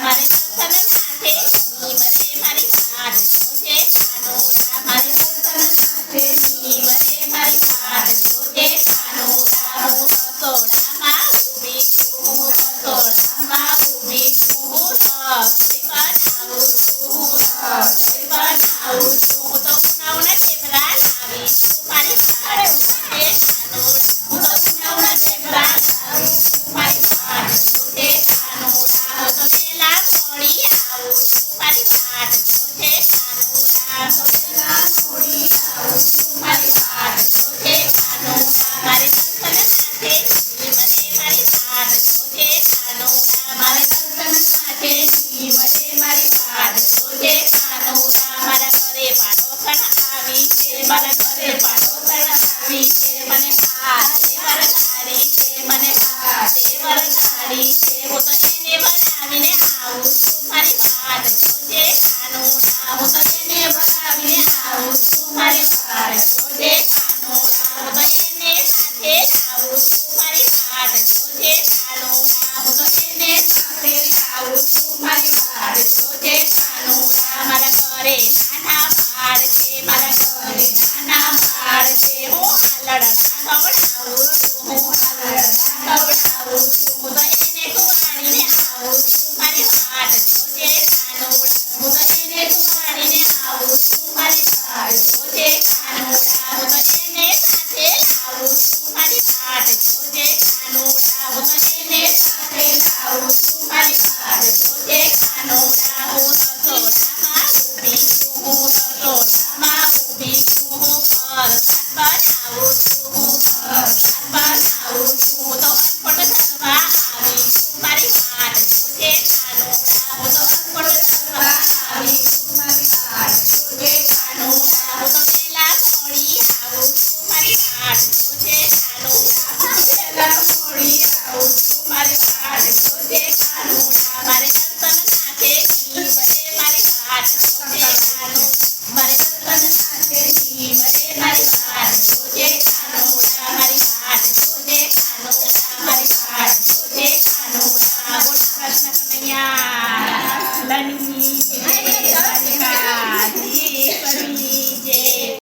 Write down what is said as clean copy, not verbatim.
મારે સંતન નાથે મરે મારી વાટ જોજે કાનુડા મારે સંતન નાથે મરે મારી વાટ જોજે કાનુડા હું રસોડામાં ઊભી છું હું રસોડામાં ઊભી છું હું રસોઈ બનાવું છું હું રસોઈ બનાવું છું હું તો ઉનાવના ઢેબરા લાવી છું મારી વાટ જોજે કાનુડા હું તો ઉનાવના ઢેબરા લાવી છું મારી વાટ જોજે કાનુડા હું તો વેલા છોડી આવું છું મારી વાટ જોજે કાનુડા તો વેલા છોડી આવું છું મારી વાટ જોજે કાનુડા મારે સંતન નાથે મરે મારી વાટ જોજે કાનુડા મારે સંતન નાથે મરે મારી વાટ જોજે કાનુડા મારા ઘરે પાડોસણ આવી છે મારા ઘરે પાડોસણ આવી છે મને હાથે વરગાડી છે મને હાથે વરગાડી છે હું તો એને બનાવીને આવું છું મારી વાટ જોજે